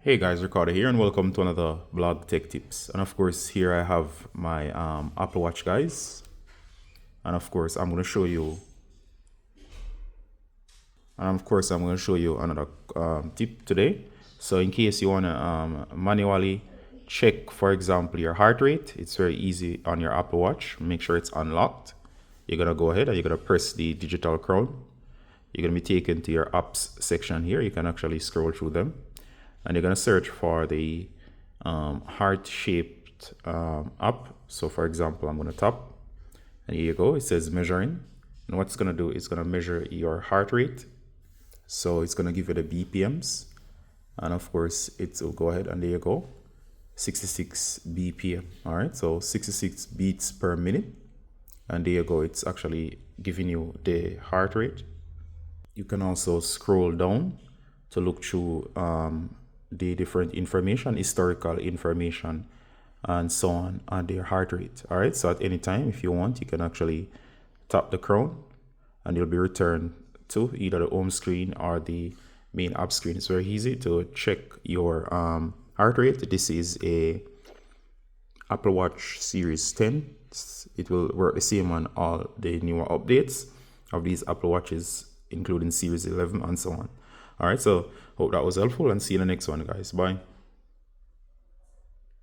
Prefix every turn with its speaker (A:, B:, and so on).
A: Hey guys, Ricardo here and welcome to another blog tech tips. And of course here I have my Apple Watch guys. And of course I'm going to show you another tip today. So in case you want to manually check, for example, your heart rate, it's very easy on your Apple Watch. Make sure it's unlocked. You're going to go ahead and you're going to press the digital crown. You're going to be taken to your apps section here. You can actually scroll through them. And you're going to search for the heart-shaped app. So for example, I'm going to tap, and here you go. It says measuring. And what it's going to do is going to measure your heart rate. So it's going to give you the BPMs. And of course, it will go ahead and there you go. 66 BPM. All right. So 66 beats per minute. And there you go. It's actually giving you the heart rate. You can also scroll down to look through the different information, historical information, and so on their heart rate. All right, so at any time, if you want, you can actually tap the crown and you'll be returned to either the home screen or the main app screen. It's very easy to check your heart rate. This is a Apple Watch Series 10. It will work the same on all the newer updates of these Apple Watches, including Series 11 and so on. All right, so hope that was helpful and see you in the next one, guys. Bye.